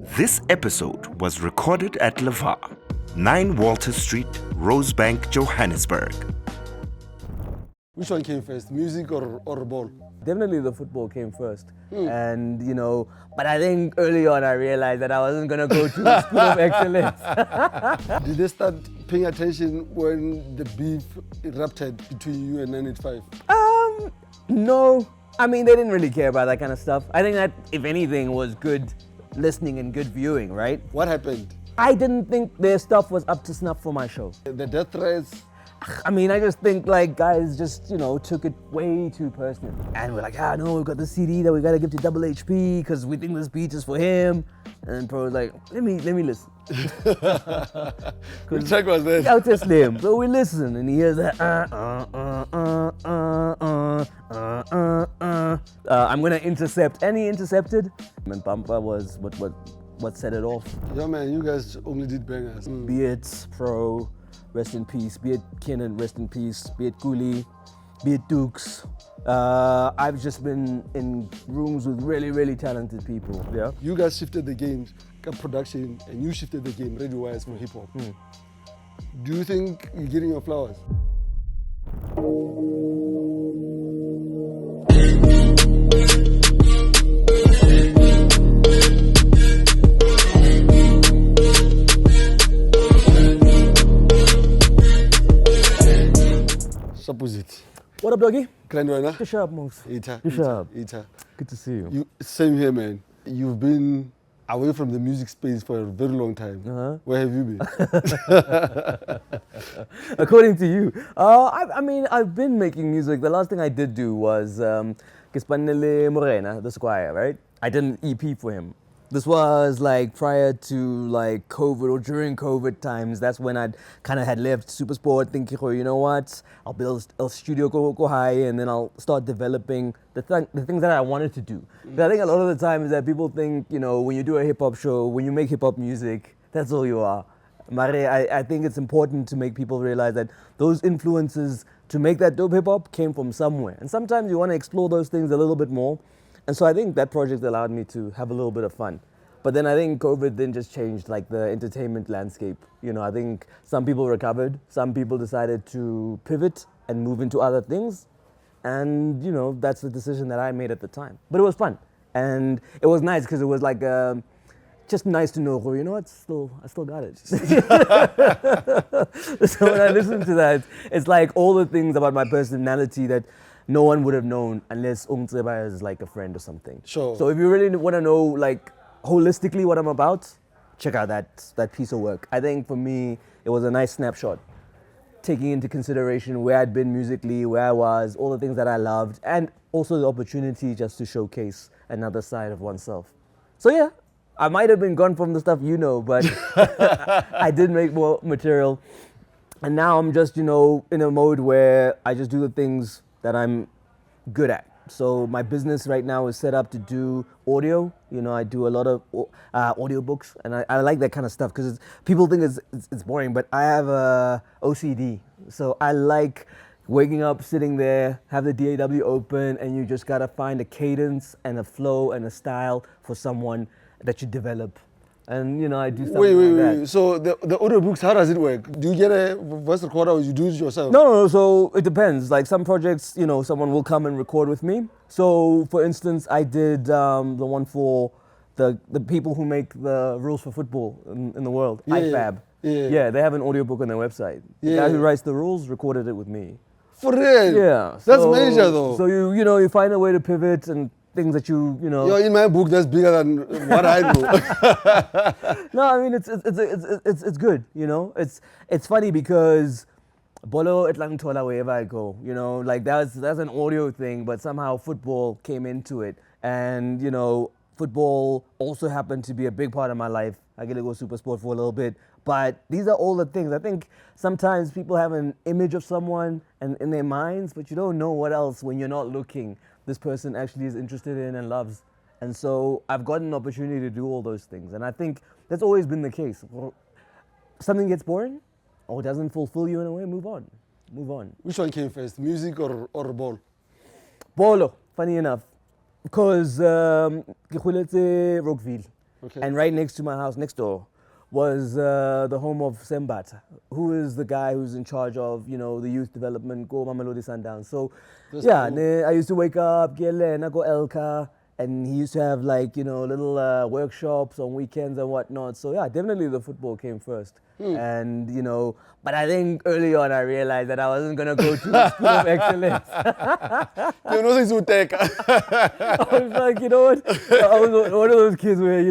This episode was recorded at Lavar, 9 Walter Street, Rosebank, Johannesburg. Which one came first, music or ball? Definitely the football came first. And, but I think early on I realized that I wasn't going to go to a school of excellence. Did they start paying attention when the beef erupted between you and 985? No. I mean, they didn't really care about that kind of stuff. I think that, if anything, was good listening and good viewing, right? What happened? I didn't think their stuff was up to snuff for my show. The death threats? I mean, I just think guys just, took it way too personal. And we're like, no, we've got the CD that we gotta give to Double HP because we think this beat is for him. And Pro was like, let me listen. Which track was this? Out to Slim. So we listen and he hears that, I'm gonna intercept. And he intercepted. And Bumper was what set it off. Yeah, man, you guys only did bangers. Be it Pro, rest in peace. Be it Kenan, rest in peace. Be it Kuli, be it Dukes. I've just been in rooms with really, really talented people. Yeah. You guys shifted the game, production, and you shifted the game radio-wise for hip-hop. Do you think you're getting your flowers? Supposite. What up, doggy? Grandwana? Good job, Moose. Ita. Good job. Ita. Good to see you. Same here, man. You've been away from the music space for a very long time. Where have you been? According to you. I mean, I've been making music. The last thing I did do was Kispanele Morena, the Squire, right? I did an EP for him. This was prior to COVID or during COVID times. That's when I kind of had left Supersport thinking, oh, you know what? I'll build a studio go high and then I'll start developing the things that I wanted to do. But I think a lot of the times that people think, when you do a hip hop show, when you make hip hop music, that's all you are. Mare, I think it's important to make people realize that those influences to make that dope hip hop came from somewhere. And sometimes you want to explore those things a little bit more. And so I think that project allowed me to have a little bit of fun. But then I think COVID then just changed the entertainment landscape. I think some people recovered, some people decided to pivot and move into other things. And, that's the decision that I made at the time. But it was fun. And it was nice because it was just nice to know, what, I still got it. So when I listen to that, it's all the things about my personality that no one would have known unless Umtseba is a friend or something. Sure. So if you really want to know holistically what I'm about, check out that piece of work. I think for me, it was a nice snapshot, taking into consideration where I'd been musically, where I was, all the things that I loved, and also the opportunity just to showcase another side of oneself. So yeah, I might have been gone from the stuff but I did make more material. And now I'm just, in a mode where I just do the things that I'm good at. So my business right now is set up to do audio. I do a lot of audiobooks, and I like that kind of stuff because people think it's boring, but I have a OCD. So I like waking up, sitting there, have the DAW open, and you just gotta find a cadence and a flow and a style for someone that you develop. And I do something like that. Wait. So the audiobooks, how does it work? Do you get a voice recorder or you do it yourself? No. So it depends. Some projects, someone will come and record with me. So for instance, I did the one for the people who make the rules for football in the world, IFAB. Yeah, they have an audiobook on their website. The guy who writes the rules recorded it with me. For real? Yeah. That's major though. So you find a way to pivot and things that Yo, in my book, that's bigger than what I do. No, I mean it's good. It's funny because Bolo Etlangtola wherever I go. That's an audio thing, but somehow football came into it, and football also happened to be a big part of my life. I get to go super sport for a little bit, but these are all the things. I think sometimes people have an image of someone and in their minds, but you don't know what else when you're not looking this person actually is interested in and loves. And so I've gotten an opportunity to do all those things. And I think that's always been the case. Something gets boring or doesn't fulfill you in a way, move on. Which one came first, music or ball? Bolo, funny enough. Because ke goletse Rockville. Okay. And right next to my house, next door, was the home of Sembata, who is the guy who's in charge of, the youth development, go Mamelodi Sundowns. So, That's yeah, cool. I used to wake up, get Lena, go Elka, and he used to have little workshops on weekends and whatnot. So yeah, definitely the football came first. And but I think early on I realized that I wasn't gonna go to the school of excellence. You know this will take. I was like, you know what? I was one of those kids where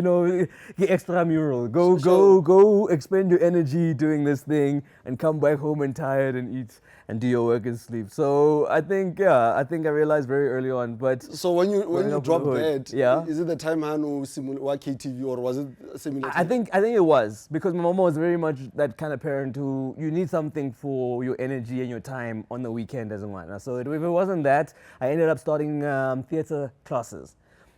get extramural, go expend your energy doing this thing, and come back home and tired and eat and do your work and sleep. So I think I realized very early on. But So when you dropped that, yeah, is it the time Hanu what KTV or was it similar? I think it was, because my mom was very much that kind of parent who you need something for your energy and your time on the weekend as well. So if it wasn't that, I ended up starting theatre classes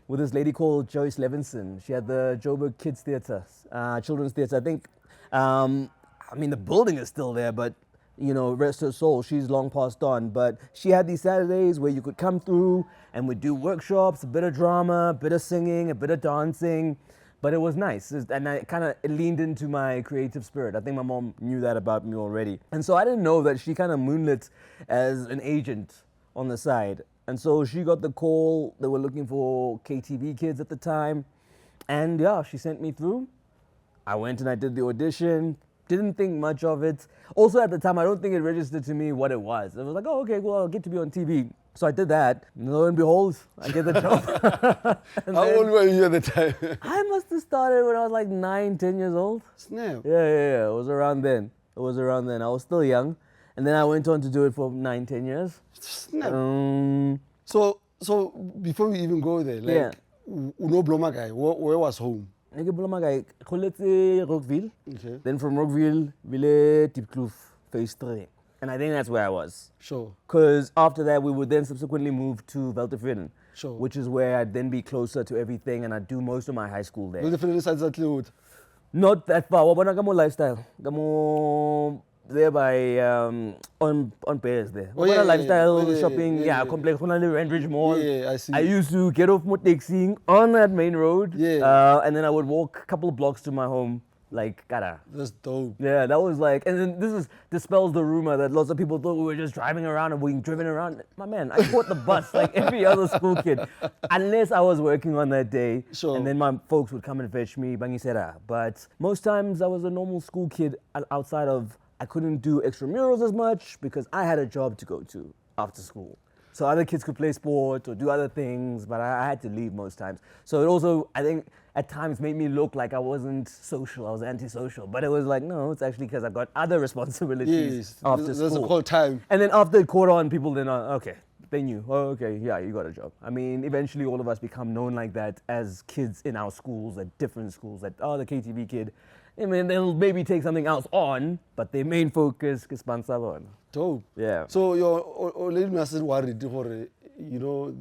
with this lady called Joyce Levinson. She had the Joburg Kids Theatre, Children's Theatre. I think, the building is still there, but rest her soul, she's long passed on. But she had these Saturdays where you could come through and we'd do workshops, a bit of drama, a bit of singing, a bit of dancing. But it was nice, and I kind of leaned into my creative spirit. I think my mom knew that about me already. And so I didn't know that she kind of moonlit as an agent on the side. And so she got the call. They were looking for KTV kids at the time. And yeah, she sent me through. I went and I did the audition. Didn't think much of it. Also at the time, I don't think it registered to me what it was. It was like, oh, okay, well, I'll get to be on TV. So I did that. Lo and behold, I get the job. How old were you at the time? I must have started when I was like 9, 10 years old. Snap. Yeah. It was around then. I was still young. And then I went on to do it for 9, 10 years. Snap. So before we even go there, Yeah. Uno Bloma guy, where was home? Nigga Blomagay, Kholetse Rockville. Okay. Then from Rockville, Ville Tipkloof, phase 3. And I think that's where I was. Sure. Because after that, we would then subsequently move to Veltevreden, Sure. which is where I'd then be closer to everything, and I'd do most of my high school there. No different sides at Lewood. Not that far. Wabona kamo lifestyle. Kamo there by on Paris there. Oh, yeah, lifestyle yeah, shopping. yeah. Complex Randridge Mall. Yeah, I see. I used to get off my taxi on that main road. Yeah. And then I would walk a couple of blocks to my home. Like, cara. That's dope. Yeah, that was like, and then dispels the rumor that lots of people thought we were just driving around and being driven around. My man, I caught the bus like every other school kid, unless I was working on that day. Sure. And then my folks would come and fetch me, Bangisera. But most times I was a normal school kid outside of, I couldn't do extramurals as much because I had a job to go to after school. So other kids could play sport or do other things, but I had to leave most times. So it also, I think, at times made me look like I wasn't social, I was antisocial. But it was like, no, it's actually because I got other responsibilities Yes. after There's school. a call time. And then after it caught on, people then, okay, they knew, oh, okay, yeah, you got a job. I mean, eventually all of us become known like that as kids in our schools, at different schools, that, oh, the KTV kid. I mean, they'll maybe take something else on, but their main focus is Pansabon. Dope. Yeah. So your lady must worried for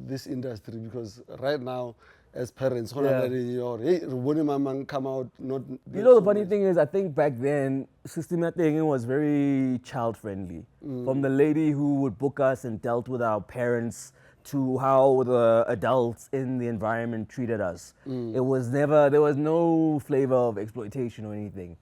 this industry, because right now as parents, Yeah. hey, when mama come out not. You know, the funny thing is, I think back then, Tastemaking was very child friendly. From the lady who would book us and dealt with our parents to how the adults in the environment treated us. It was never, there was no flavor of exploitation or anything.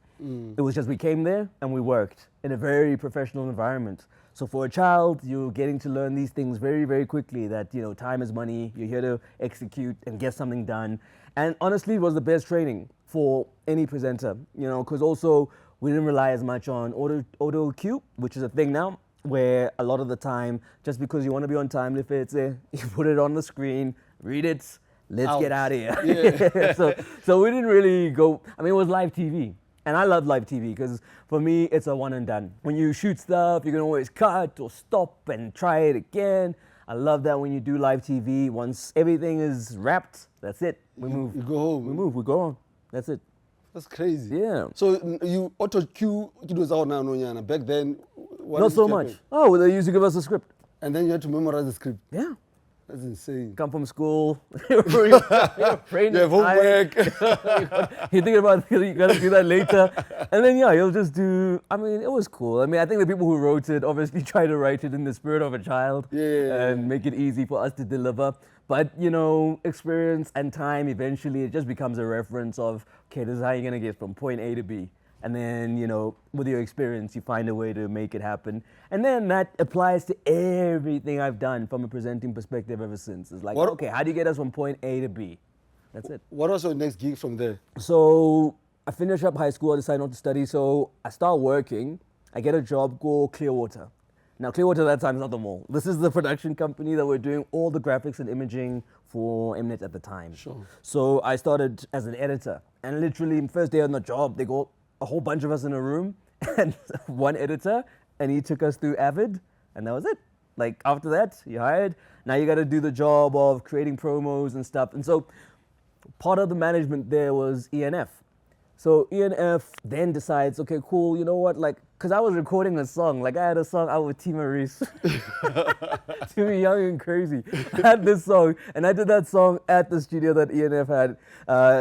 It was just we came there and we worked in a very professional environment. So for a child, you're getting to learn these things very, very quickly, that, time is money, you're here to execute and get something done. And honestly, it was the best training for any presenter, because also we didn't rely as much on auto cue, which is a thing now, where a lot of the time, just because you want to be on time, if it's you put it on the screen, read it, let's get out of here. Yeah. So we didn't really go, it was live TV. And I love live TV because for me, it's a one and done. When you shoot stuff, you can always cut or stop and try it again. I love that when you do live TV, once everything is wrapped, that's it. We move. You go home. We move, we go on. That's it. That's crazy. Yeah. So you auto cue kidos out now, no, back then. What Not is so it much. happen? Oh, well, they used to give us a script. And then you had to memorize the script. Yeah. That's insane. Come from school, you're afraid You have homework. you think about you gotta do that later, and then you'll just do. It was cool. I think the people who wrote it obviously tried to write it in the spirit of a child, Yeah. and make it easy for us to deliver. But, experience and time, eventually it just becomes a reference of, okay, this is how you're going to get from point A to B. And then, with your experience, you find a way to make it happen. And then that applies to everything I've done from a presenting perspective ever since. It's like, okay, how do you get us from point A to B? That's it. What was your next gig from there? So I finish up high school, I decide not to study. So I start working. I get a job called Clearwater. Now, Clearwater at that time is not the mall. This is the production company that were doing all the graphics and imaging for Mnet at the time. Sure. So I started as an editor. And literally, first day on the job, they got a whole bunch of us in a room and one editor, and he took us through Avid, and that was it. Like, after that, you're hired. Now you got to do the job of creating promos and stuff. And so part of the management there was ENF. So ENF then decides, okay, cool, you know what, because I was recording a song, I had a song out with T. Maurice, Too Young and Crazy. I had this song, and I did that song at the studio that ENF had,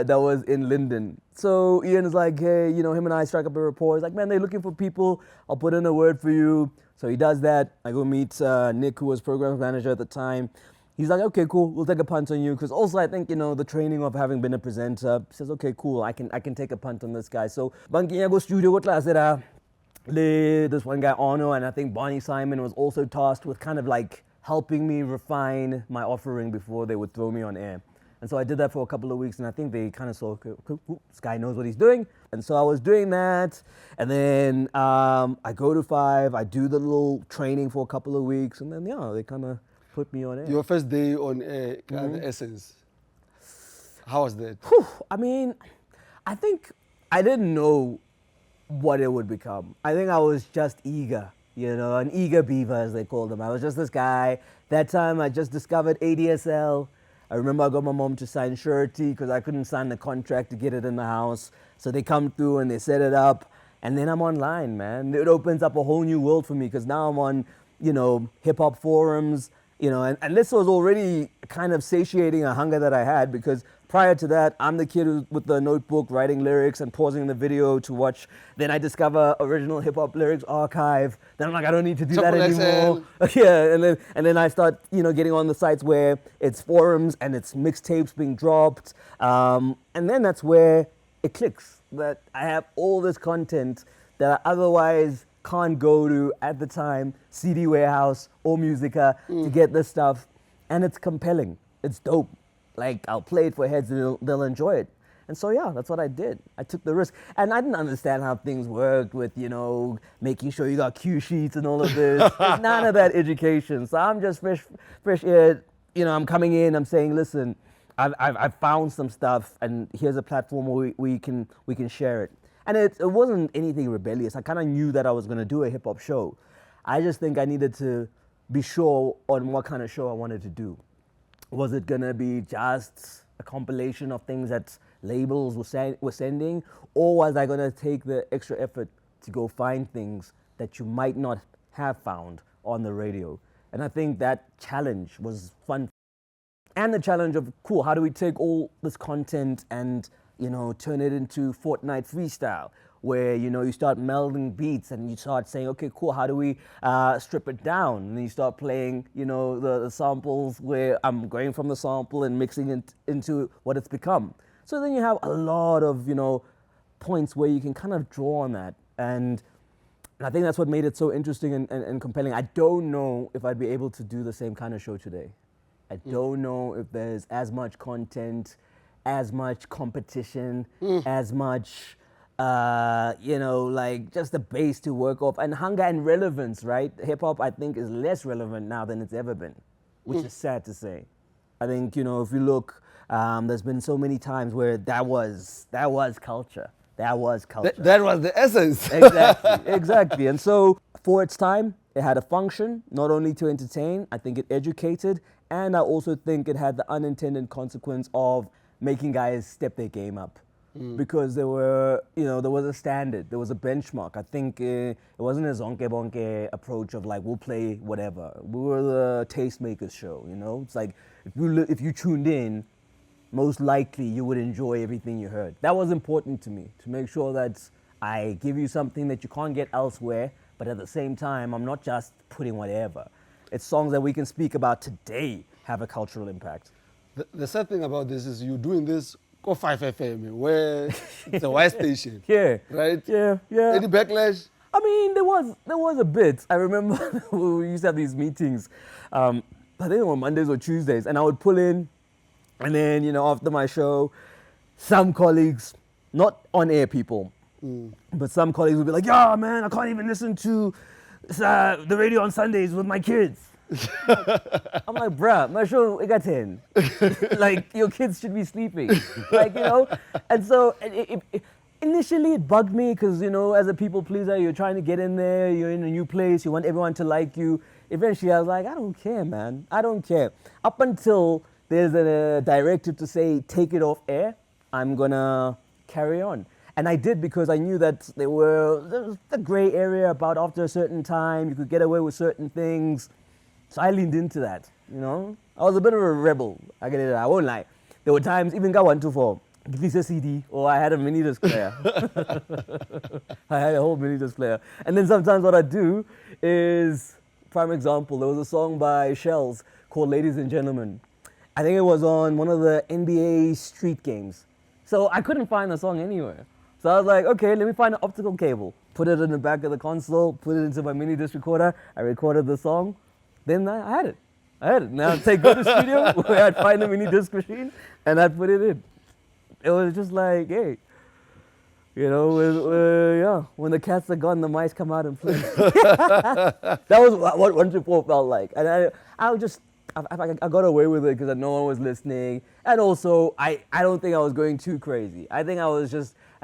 that was in Linden. So Ian is like, hey, him and I strike up a rapport. He's like, man, they're looking for people. I'll put in a word for you. So he does that. I go meet Nick, who was program manager at the time. He's like, okay, cool, we'll take a punt on you. Because also I think, the training of having been a presenter, says, okay, cool, I can take a punt on this guy. So, banking go studio class this one guy, Arno, and I think Bonnie Simon was also tasked with kind of helping me refine my offering before they would throw me on air. And so I did that for a couple of weeks, and I think they kind of saw, okay, cool, this guy knows what he's doing. And so I was doing that, and then I go to 5, I do the little training for a couple of weeks, and then, they kind of put me on air. Your first day on air, the Essence. How was that? I mean, I think I didn't know what it would become. I think I was just eager, an eager beaver, as they called them. I was just this guy. That time I just discovered ADSL. I remember I got my mom to sign surety because I couldn't sign the contract to get it in the house. So they come through and they set it up, and then I'm online, man. It opens up a whole new world for me because now I'm on, hip hop forums. And this was already kind of satiating a hunger that I had because prior to that, I'm the kid with the notebook writing lyrics and pausing the video to watch. Then I discover original hip hop lyrics archive. Then I'm like, I don't need to do that anymore. Yeah, and then I start, getting on the sites where it's forums and it's mixtapes being dropped. And then that's where it clicks that I have all this content that I otherwise can't go to at the time CD Warehouse or Musica to get this stuff, and it's compelling. It's dope. I'll play it for heads and they'll enjoy it. And so that's what I did. I took the risk, and I didn't understand how things worked with making sure you got cue sheets and all of this. There's none of that education. So I'm just fresh air. I'm coming in. I'm saying, listen, I've found some stuff, and here's a platform where we can share it. And it wasn't anything rebellious. I kind of knew that I was going to do a hip-hop show. I just think I needed to be sure on what kind of show I wanted to do. Was it going to be just a compilation of things that labels were sending? Or was I going to take the extra effort to go find things that you might not have found on the radio? And I think that challenge was fun. And the challenge of, cool, how do we take all this content and turn it into Fortnite freestyle, where, you start melding beats and you start saying, okay, cool, how do we strip it down? And then you start playing, the samples where I'm going from the sample and mixing it into what it's become. So then you have a lot of, points where you can kind of draw on that. And I think that's what made it so interesting and compelling. I don't know if I'd be able to do the same kind of show today. I don't know if there's as much content, as much competition, as much, just the base to work off, and hunger and relevance, right? Hip hop, I think, is less relevant now than it's ever been, which is sad to say. I think, if you look, there's been so many times where that was culture. That was culture. That was the essence. Exactly. And so for its time, it had a function, not only to entertain, I think it educated, and I also think it had the unintended consequence of making guys step their game up. Because there was a standard, there was a benchmark. I think it wasn't a zonke bonke approach of we'll play whatever. We were the Tastemakers show, It's like, if you tuned in, most likely you would enjoy everything you heard. That was important to me, to make sure that I give you something that you can't get elsewhere, but at the same time, I'm not just putting whatever. It's songs that we can speak about today have a cultural impact. The sad thing about this is you're doing this go 5 FM, where it's a white station. Yeah. Right? Yeah, yeah. Any backlash? I mean, there was a bit. I remember we used to have these meetings. I think they were Mondays or Tuesdays, and I would pull in, and then after my show, some colleagues, not on air people, but some colleagues would be like, "Yeah, man, I can't even listen to the radio on Sundays with my kids." I'm like, bruh, my show it got 10. Like, your kids should be sleeping. Like, and so initially it bugged me because, as a people pleaser, you're trying to get in there, you're in a new place, you want everyone to like you. Eventually I was like, I don't care, man. I don't care. Up until there's a directive to say, take it off air, I'm gonna carry on. And I did, because I knew that there was a gray area about after a certain time, you could get away with certain things. So I leaned into that, I was a bit of a rebel. I won't lie. There were times, even got 124, give me a CD, or I had a mini disc player. I had a whole mini disc player. And then sometimes what I'd do is, prime example, there was a song by Shells called Ladies and Gentlemen. I think it was on one of the NBA street games. So I couldn't find the song anywhere. So I was like, okay, let me find an optical cable. Put it in the back of the console, put it into my mini disc recorder. I recorded the song. Then I had it. Now I'd go to the studio where I'd find a mini disc machine and I'd put it in. It was just like, hey, when the cats are gone, the mice come out and play. That was what 124 felt like. And I got away with it because no one was listening. And also, I don't think I was going too crazy. I think I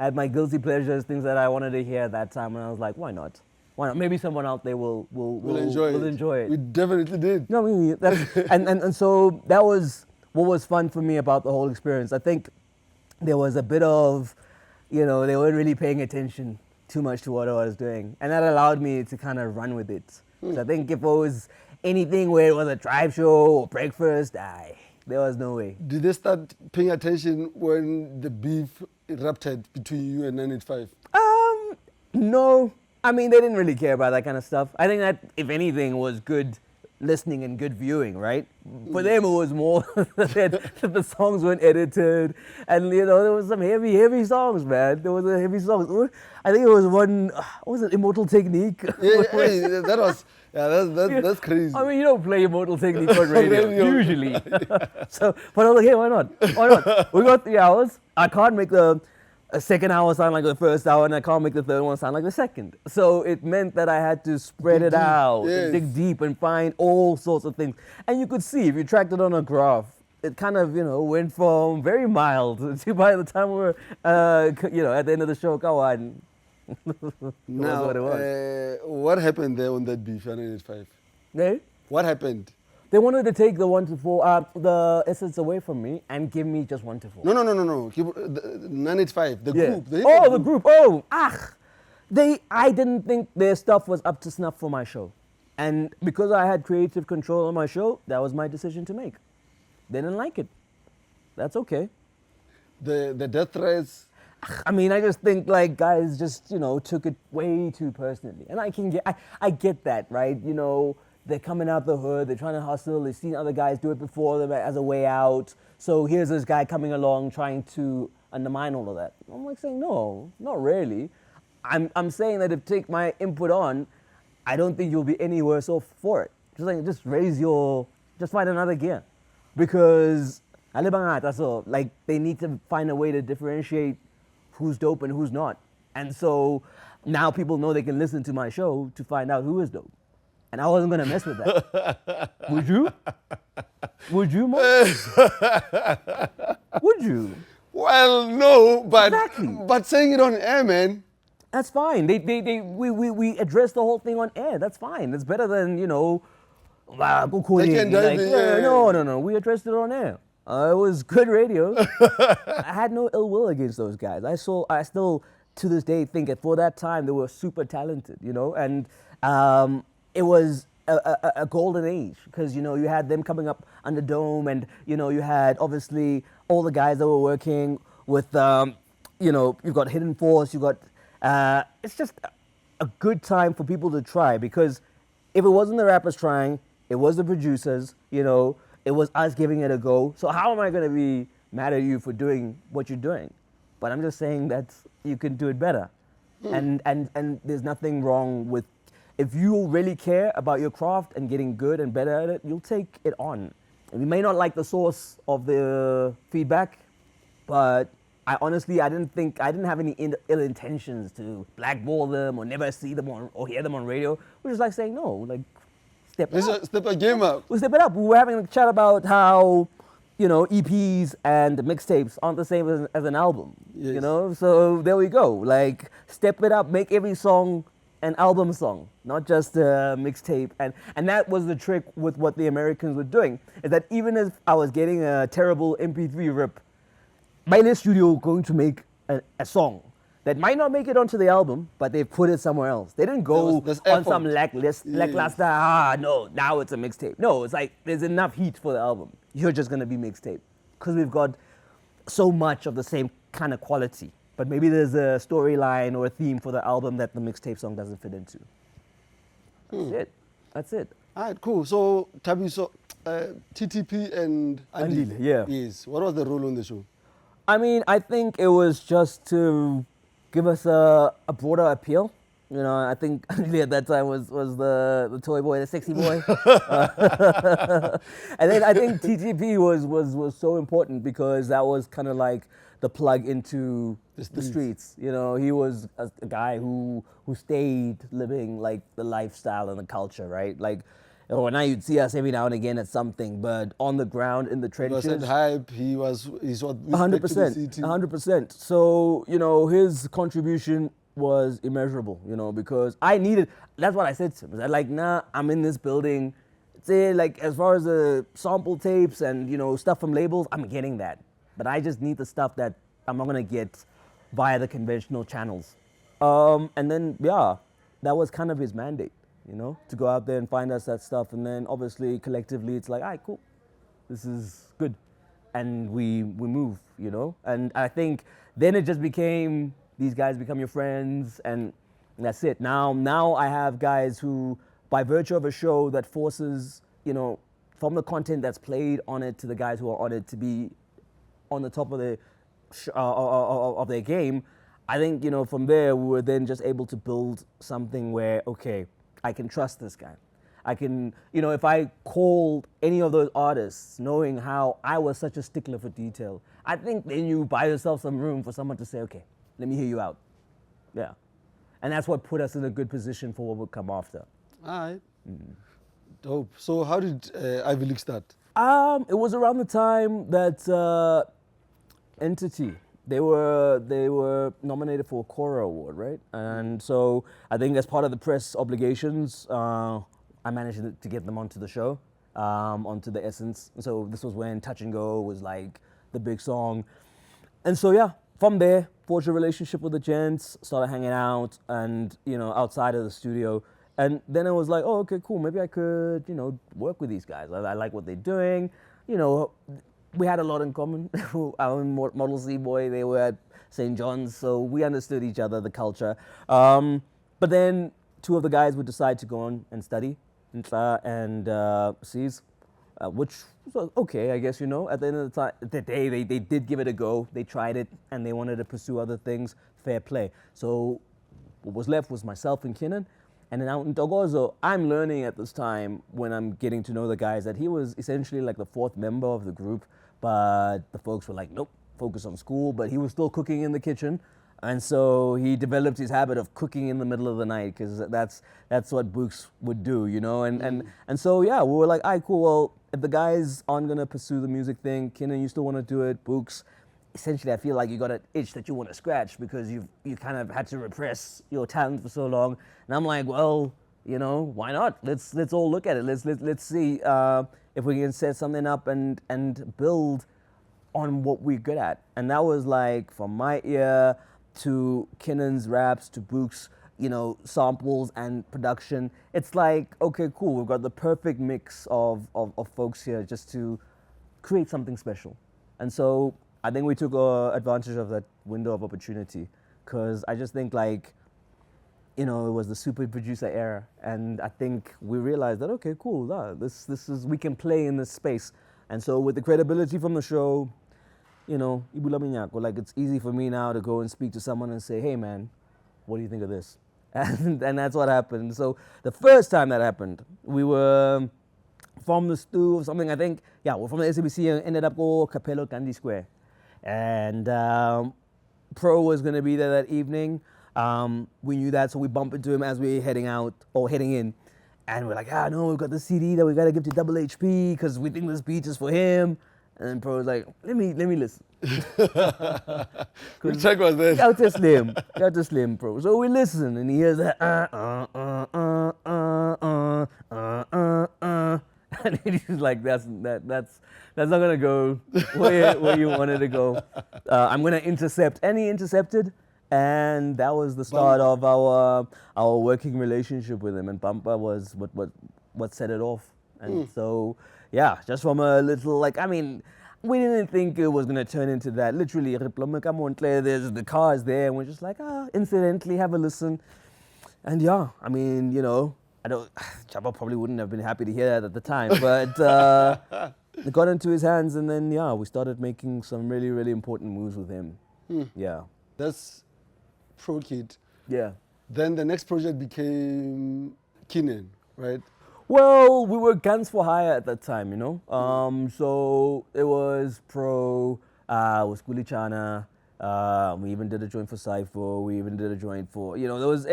had my guilty pleasures, things that I wanted to hear at that time. And I was like, why not? Why not? Maybe someone out there will enjoy it. We definitely did. No, I mean, and so that was what was fun for me about the whole experience. I think there was a bit of, they weren't really paying attention too much to what I was doing. And that allowed me to kind of run with it. So I think if it was anything where it was a drive show or breakfast, there was no way. Did they start paying attention when the beef erupted between you and 985? No. I mean, they didn't really care about that kind of stuff. I think that, if anything, was good listening and good viewing, right? For them, it was more that the songs weren't edited. And, there was some heavy songs, man. There was a heavy song. I think it was one, what was it, Immortal Technique? That's crazy. I mean, you don't play Immortal Technique on radio, usually. So, but I was like, hey, why not? We got 3 hours. I can't make the second hour sound like the first hour, and I can't make the third one sound like the second. So it meant that I had to spread it out, dig deep, and find all sorts of things. And you could see, if you tracked it on a graph, it kind of, went from very mild to, by the time we were, at the end of the show, kawan. Now, what it was. What happened there on that beef, 985? Eh? What happened? They wanted to take the 124, the essence away from me and give me just 124. No. 985, the group. The group. Oh, I didn't think their stuff was up to snuff for my show. And because I had creative control on my show, that was my decision to make. They didn't like it. That's okay. The death threats. I mean, I just think like guys just, took it way too personally. And I get that, right? They're coming out the hood, they're trying to hustle, they've seen other guys do it before them as a way out. So here's this guy coming along trying to undermine all of that. I'm like saying, no, not really. I'm saying that if you take my input on, I don't think you'll be any worse off for it. Just find another gear. Because, they need to find a way to differentiate who's dope and who's not. And so now people know they can listen to my show to find out who is dope. And I wasn't gonna mess with that. Would you? Would you, Mo? Would you? Well, no, but Exactly. But saying it on air, man. That's fine. We addressed the whole thing on air. That's fine. It's better than No. We addressed it on air. It was good radio. I had no ill will against those guys. I still to this day think that for that time they were super talented, and it was a golden age because, you had them coming up under Dome and, you had obviously all the guys that were working with, you've got Hidden Force, you've got, it's just a good time for people to try because if it wasn't the rappers trying, it was the producers, It was us giving it a go. So how am I going to be mad at you for doing what you're doing? But I'm just saying that you can do it better. And there's nothing wrong with, if you really care about your craft and getting good and better at it, you'll take it on. And you may not like the source of the feedback, but I honestly, I didn't have any ill intentions to blackball them or never see them or hear them on radio. We're just like saying, no, like, step it up. Step a game up. We step it up. We were having a chat about how, you know, EPs and mixtapes aren't the same as an album. Yes. You know, so there we go. Like, step it up, make every song an album song, not just a mixtape. And that was the trick with what the Americans were doing, is that even if I was getting a terrible MP3 rip, my studio going to make a song that might not make it onto the album, but they put it somewhere else. They didn't go There's on effort. some lackluster, no, now it's a mixtape. No, it's like there's enough heat for the album. You're just gonna be mixtape. Because we've got so much of the same kind of quality. But maybe there's a storyline or a theme for the album that the mixtape song doesn't fit into. That's it. All right, cool. So, Tabi, TTP and Andile, yeah. Yes. What was the role on the show? I mean, I think it was just to give us a broader appeal. You know, I think Andile at that time was the toy boy, the sexy boy. And then I think TTP was so important because that was kind of like the plug into the streets. You know, he was a guy who stayed living like the lifestyle and the culture, right? Like, you know, now you'd see us every now and again at something, but on the ground in the trenches. He was at hype. He's what 100%. 100%. So, you know, his contribution was immeasurable, you know, because I needed, that's what I said to him. I was like, nah, I'm in this building. Say, like, as far as the sample tapes and, you know, stuff from labels, I'm getting that. But I just need the stuff that I'm not going to get via the conventional channels. And then, yeah, that was kind of his mandate, you know, to go out there and find us that stuff. And then, obviously, collectively, it's like, all right, cool. This is good. And we move, you know. And I think then it just became, these guys become your friends, and that's it. Now I have guys who, by virtue of a show that forces, you know, from the content that's played on it to the guys who are on it to be on the top of of their game, I think, you know, from there we were then just able to build something where, okay, I can trust this guy. I can, you know, if I called any of those artists knowing how I was such a stickler for detail, I think then you buy yourself some room for someone to say, okay, let me hear you out. Yeah. And that's what put us in a good position for what would come after. All right. Dope. So how did Ivy League start? It was around the time that Entity, they were nominated for a Cora Award, right? And so I think as part of the press obligations, I managed to get them onto the show, onto the Essence. So this was when Touch and Go was like the big song. And so yeah, from there, forged a relationship with the gents, started hanging out and, you know, outside of the studio. And then it was like, oh, okay, cool. Maybe I could, you know, work with these guys. I like what they're doing. You know, we had a lot in common. Our Model C boy, they were at St. John's, so we understood each other, the culture. But then two of the guys would decide to go on and study and C's, which was okay, I guess, you know. At the end of the day, they did give it a go. They tried it, and they wanted to pursue other things. Fair play. So what was left was myself and Kinnan. And then out in Togozo, I'm learning at this time when I'm getting to know the guys that he was essentially like the fourth member of the group, but the folks were like, nope, focus on school, but he was still cooking in the kitchen. And so he developed his habit of cooking in the middle of the night because that's what Books would do, you know? And so, yeah, we were like, all right, cool, well, if the guys aren't going to pursue the music thing, Kinnan, you still want to do it, Books, essentially I feel like you got an itch that you want to scratch because you kind of had to repress your talent for so long. And I'm like, well, you know, why not? Let's all look at it. Let's see if we can set something up and build on what we're good at. And that was like from my ear to Kinnan's raps to Book's, you know, samples and production. It's like, okay, cool. We've got the perfect mix of folks here just to create something special. And so I think we took advantage of that window of opportunity because I just think like, you know, it was the super producer era. And I think we realized that, okay, cool, this is, we can play in this space. And so with the credibility from the show, you know, Ibula Minyako, like it's easy for me now to go and speak to someone and say, hey man, what do you think of this? And that's what happened. So the first time that happened, we were from the stew or something, I think, yeah, we're from the SABC and ended up go Capello Candy Square. And Pro was going to be there that evening. We knew that, so we bumped into him as we were heading out or heading in. And we're like, no, we've got the CD that we got to give to Double HP because we think this beat is for him. And then Pro was like, let me listen. Which track was that? Out to Slim, Pro. So we listen, and he hears that, and he's like, that's not gonna go where you wanted to go. I'm gonna intercept, and he intercepted, and that was the start of our working relationship with him. And Pampa was what set it off. And so, yeah, just from a little, like, I mean, we didn't think it was gonna turn into that. Literally, there's the cars there, and we're just like, incidentally, have a listen. And yeah, I mean, you know, Chapa probably wouldn't have been happy to hear that at the time, but it got into his hands, and then yeah, we started making some really, really important moves with him. Yeah. That's ProKid. Yeah. Then the next project became Keenan, right? Well, we were Guns for Hire at that time, you know. So it was Pro, it was Kulichana. We even did a joint for Cypher. We even did a joint for, you know, there was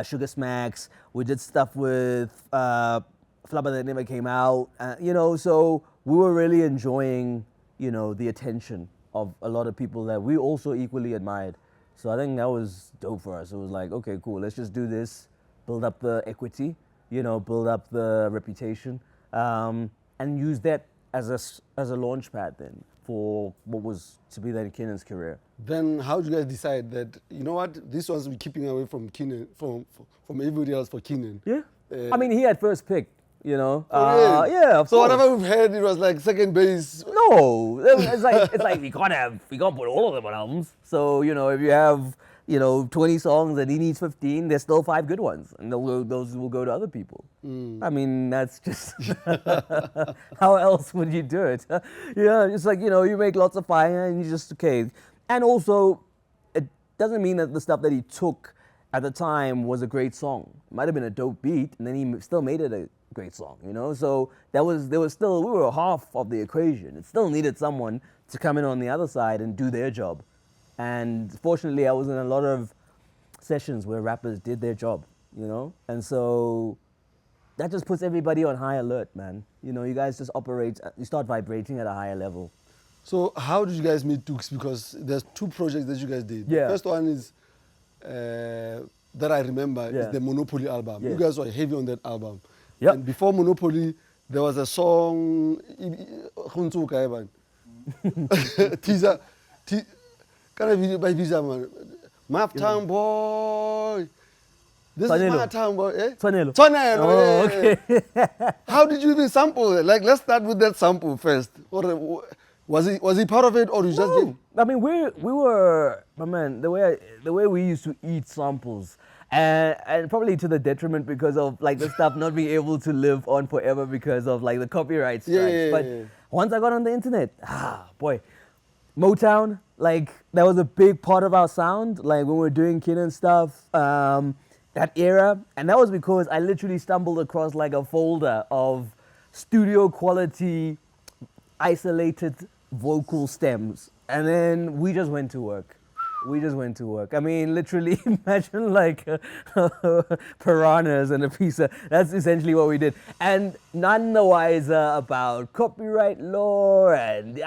Sugar Smacks. We did stuff with Flabba that never came out. You know, so we were really enjoying, you know, the attention of a lot of people that we also equally admired. So I think that was dope for us. It was like, okay, cool, let's just do this, build up the equity, you know, build up the reputation, and use that as a launch pad then for what was to be then Keenan's career. Then how did you guys decide that, you know what, this one's we're keeping away from Keenan, from everybody else for Keenan? Yeah. I mean, he had first pick, you know. Really? Yeah, of so course. whatever we've heard, it was like second base. No, it's like you can't put all of them on albums. So, you know, if you have, you know, 20 songs and he needs 15, there's still 5 good ones, and those will go to other people. I mean, that's just how else would you do it? Yeah, it's like, you know, you make lots of fire and you just, okay. And also, it doesn't mean that the stuff that he took at the time was a great song. It might have been a dope beat, and then he still made it a great song, you know? So we were half of the equation. It still needed someone to come in on the other side and do their job. And fortunately, I was in a lot of sessions where rappers did their job, you know? And so that just puts everybody on high alert, man. You know, you guys just you start vibrating at a higher level. So how did you guys meet Dukes? Because there's 2 projects that you guys did. Yeah. The first one is, that I remember, is the Monopoly album. Yeah. You guys were heavy on that album. Yep. And before Monopoly, there was a song, teaser, kind of by Visa, man. Map Town Boy. This is my town, boy. Eh? Tonelo. Tonelo. Oh, okay. How did you even sample it? Like, let's start with that sample first. Or was he part of it, or you just did? I mean, we were, my man, the way we used to eat samples, and probably to the detriment because of like the stuff not being able to live on forever because of like the copyright strikes. But once I got on the internet, boy, Motown, like that was a big part of our sound. Like when we were doing Keenan stuff, that era, and that was because I literally stumbled across like a folder of studio quality, isolated vocal stems, and then we just went to work. I mean, literally, imagine like piranhas and a pizza. That's essentially what we did. And none the wiser about copyright law, and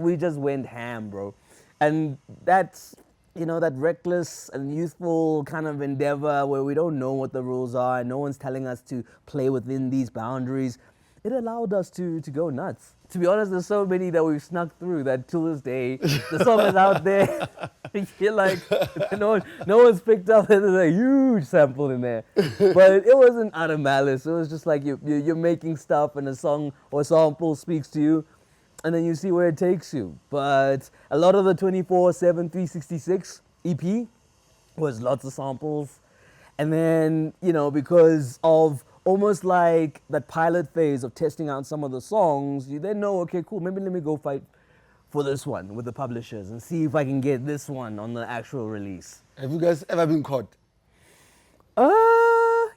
we just went ham, bro. And that's, you know, that reckless and youthful kind of endeavor where we don't know what the rules are and no one's telling us to play within these boundaries. It allowed us to go nuts. To be honest, there's so many that we've snuck through that till this day, the song is out there. You're like, no one's picked up. There's a huge sample in there. But it wasn't out of malice. It was just like you're making stuff and a song or sample speaks to you, and then you see where it takes you. But a lot of the 24/7 366 EP was lots of samples. And then, you know, because of almost like that pilot phase of testing out some of the songs. You then know, okay, cool, maybe let me go fight for this one with the publishers and see if I can get this one on the actual release. Have you guys ever been caught?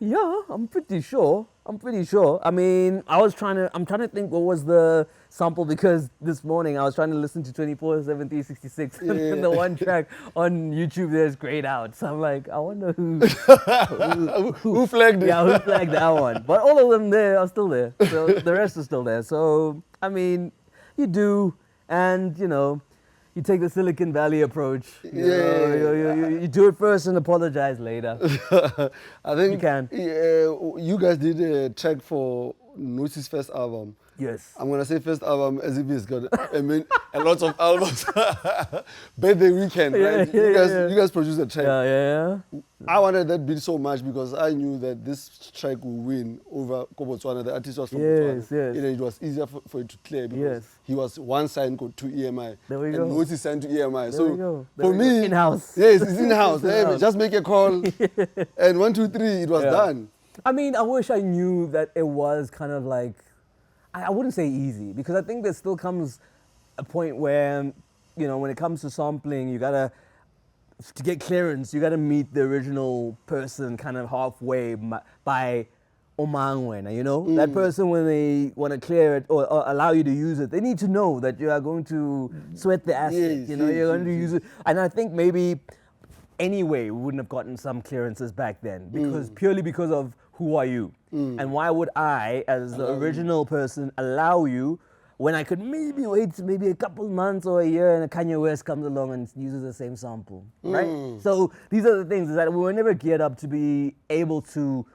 Yeah, I'm pretty sure. I mean, I'm trying to think what was the sample, because this morning I was trying to listen to 24/7/366 and the one track on YouTube there's grayed out. So I'm like, I wonder who flagged it? Yeah, who flagged that one? But all of them there are still there. So the rest are still there. So I mean, you do, and you know, you take the Silicon Valley approach. You do it first and apologize later. I think you can. You guys did a track for Nosi's first album. Yes. I'm gonna say first album as if he's got a lot of albums. Birthday Weekend, right? You guys produced a track. Yeah. I wanted that beat so much because I knew that this track would win over Kobotswana. The artist was from Botswana. Yes. And it was easier for it to clear because he was one signed to EMI. There we go. And Nosi signed to EMI. There we go. For me, in-house. Yes, it's in-house. Just make a call. And 1, 2, 3, it was done. I mean, I wish I knew that it was kind of like, I wouldn't say easy, because I think there still comes a point where, you know, when it comes to sampling, to get clearance, you gotta meet the original person kind of halfway by Omangwena, you know? That person, when they want to clear it or allow you to use it, they need to know that you are going to sweat the asset, you're going to use it. And I think maybe anyway, we wouldn't have gotten some clearances back then, because purely because of who are you? And why would I, as the original person, allow you when I could maybe wait maybe a couple months or a year and a Kanye West comes along and uses the same sample, right? So these are the things, is that we were never geared up to be able to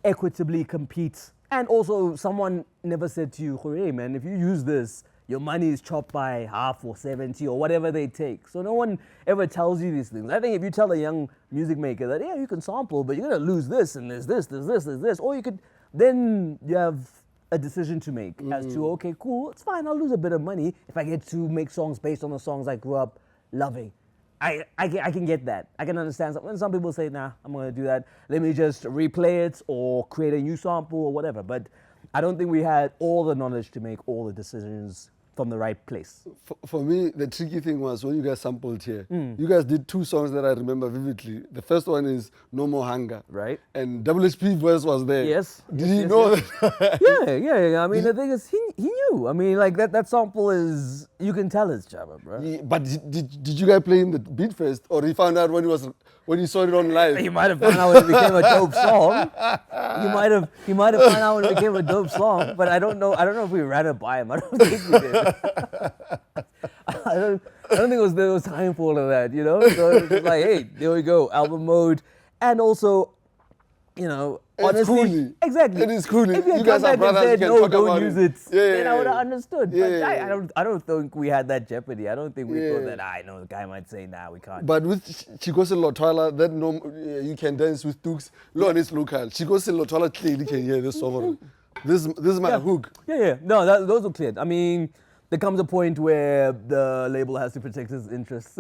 equitably compete. And also, someone never said to you, hey man, if you use this, your money is chopped by half or 70 or whatever they take. So no one ever tells you these things. I think if you tell a young music maker that, yeah, you can sample, but you're gonna lose this and there's this, or you could, then you have a decision to make as to, okay, cool, it's fine, I'll lose a bit of money if I get to make songs based on the songs I grew up loving. I can get that. I can understand. When some people say, nah, I'm gonna do that, let me just replay it or create a new sample or whatever. But I don't think we had all the knowledge to make all the decisions from the right place. For me, the tricky thing was when you guys sampled here, you guys did 2 songs that I remember vividly. The first one is No More Hunger. Right. And WHP voice was there. Yes. Did he know that? Yeah. I mean, the thing is, he knew. I mean, like that sample is, you can tell it's Jabba, bro. But did you guys play him the beat first, or he found out when he saw it on live? He might have found out when it became a dope song. He might have found out when it became a dope song, but I don't know if we ran it by him. I don't think we did. I don't think there was time for all of that, you know? So it was just like, hey, there we go, album mode. And also, you know, honestly, cool. Exactly. It is cool. If you guys are come back brothers, and said, you can no, talk don't about use it. it, then I would have understood. But I don't think we had that jeopardy. I don't think we thought that, I know the guy might say, nah, we can't. But with Chikose Lotwala, that you can dance with Dukes. Lo is local. Chikose Lotwala clearly can hear this song. This is my hook. Yeah. No, those are clear. I mean, there comes a point where the label has to protect its interests.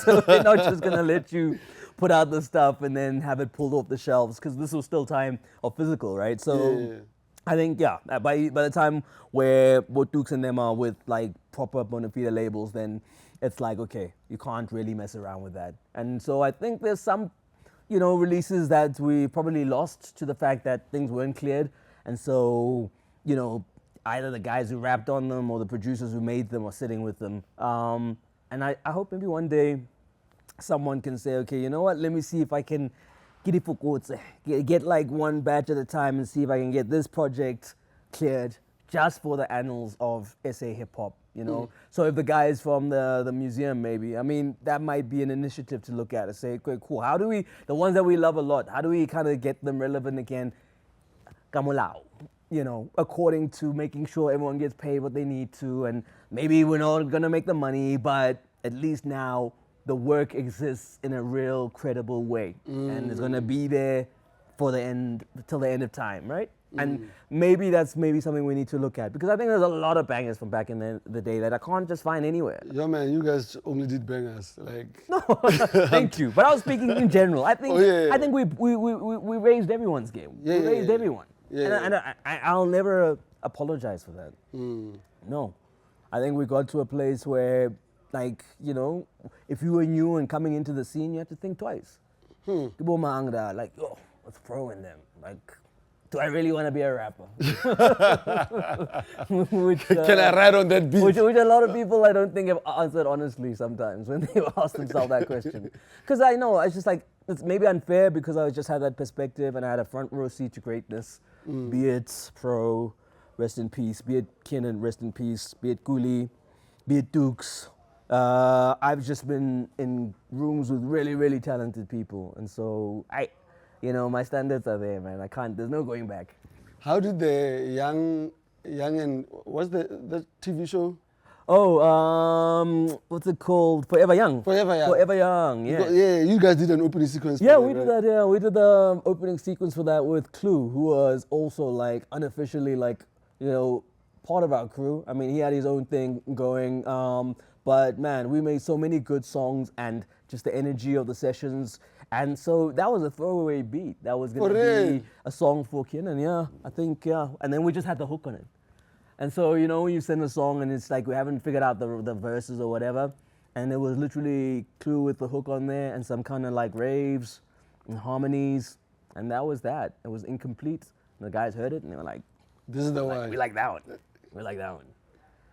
So they're not just going to let you put out the stuff and then have it pulled off the shelves, because this was still time of physical, right? So I think, by the time where both Dukes and them are with like proper bona fide labels, then it's like, okay, you can't really mess around with that. And so I think there's some, you know, releases that we probably lost to the fact that things weren't cleared. And so, you know, either the guys who rapped on them or the producers who made them are sitting with them. And I hope maybe one day someone can say, okay, you know what, let me see if I can get like one batch at a time and see if I can get this project cleared just for the annals of SA hip hop, you know? So if the guys from the museum maybe, I mean, that might be an initiative to look at and say, okay, cool, how do we, the ones that we love a lot, how do we kind of get them relevant again? Kamulao, you know, according to making sure everyone gets paid what they need to, and maybe we're not gonna make the money, but at least now the work exists in a real credible way, and it's gonna be there for the end, till the end of time, right? And maybe that's something we need to look at, because I think there's a lot of bangers from back in the day that I can't just find anywhere. Yeah, man, you guys only did bangers, like. No, thank you. But I was speaking in general. I think I think we raised everyone's game. We raised everyone. I'll never apologize for that. No. I think we got to a place where, like, you know, if you were new and coming into the scene, you have to think twice. People like, yo, what's pro in them? Like, do I really want to be a rapper? Which, Can I ride on that beat? Which a lot of people I don't think have answered honestly sometimes when they ask themselves that question. Because I know, it's just like, it's maybe unfair because I just had that perspective and I had a front row seat to greatness. Be it Pro, rest in peace. Be it Kenan, rest in peace. Be it Guli, be it Dukes. I've just been in rooms with really, really talented people. And so you know, my standards are there, man. There's no going back. How did the young and what's the TV show? Oh, what's it called? Forever Young. Forever Young, yeah. Yeah, you guys did an opening sequence. Yeah, we did that, yeah. We did the opening sequence for that with Clue, who was also like unofficially like, you know, part of our crew. I mean, he had his own thing going. But man, we made so many good songs and just the energy of the sessions. And so that was a throwaway beat. That was going to be a song for Kenan, yeah. I think, yeah. And then we just had the hook on it. And so, you know, when you send a song and it's like we haven't figured out the verses or whatever, and it was literally Clue with the hook on there and some kind of like raves and harmonies, and that was that. It was incomplete. And the guys heard it and they were like, this is the one. We like that one. We like that one.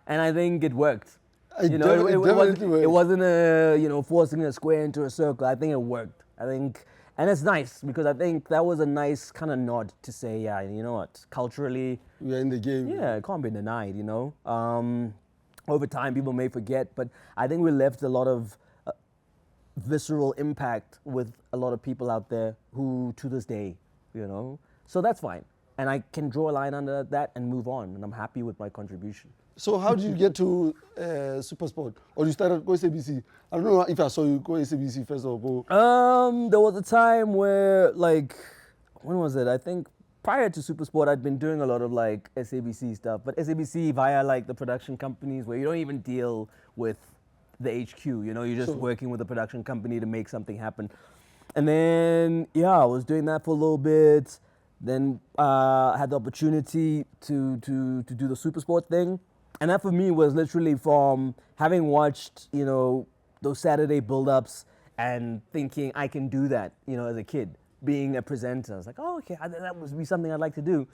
And I think it worked. You know, it wasn't a, you know, forcing a square into a circle. I think it worked. I think, and it's nice because I think that was a nice kind of nod to say, yeah, you know what, culturally, we're in the game. Yeah, it can't be denied, you know. Over time, people may forget, but I think we left a lot of visceral impact with a lot of people out there who, to this day, you know. So that's fine. And I can draw a line under that and move on, and I'm happy with my contribution. So how did you get to Supersport? Or you started Go SABC? I don't know if I saw you go SABC first or go. There was a time where, like, when was it? I think prior to Supersport, I'd been doing a lot of like SABC stuff, but SABC via like the production companies where you don't even deal with the HQ, you know, you're just working with the production company to make something happen. And then, yeah, I was doing that for a little bit. Then I had the opportunity to do the Supersport thing. And that for me was literally from having watched, you know, those Saturday build-ups and thinking I can do that, you know, as a kid, being a presenter. I was like, oh, okay, that would be something I'd like to do.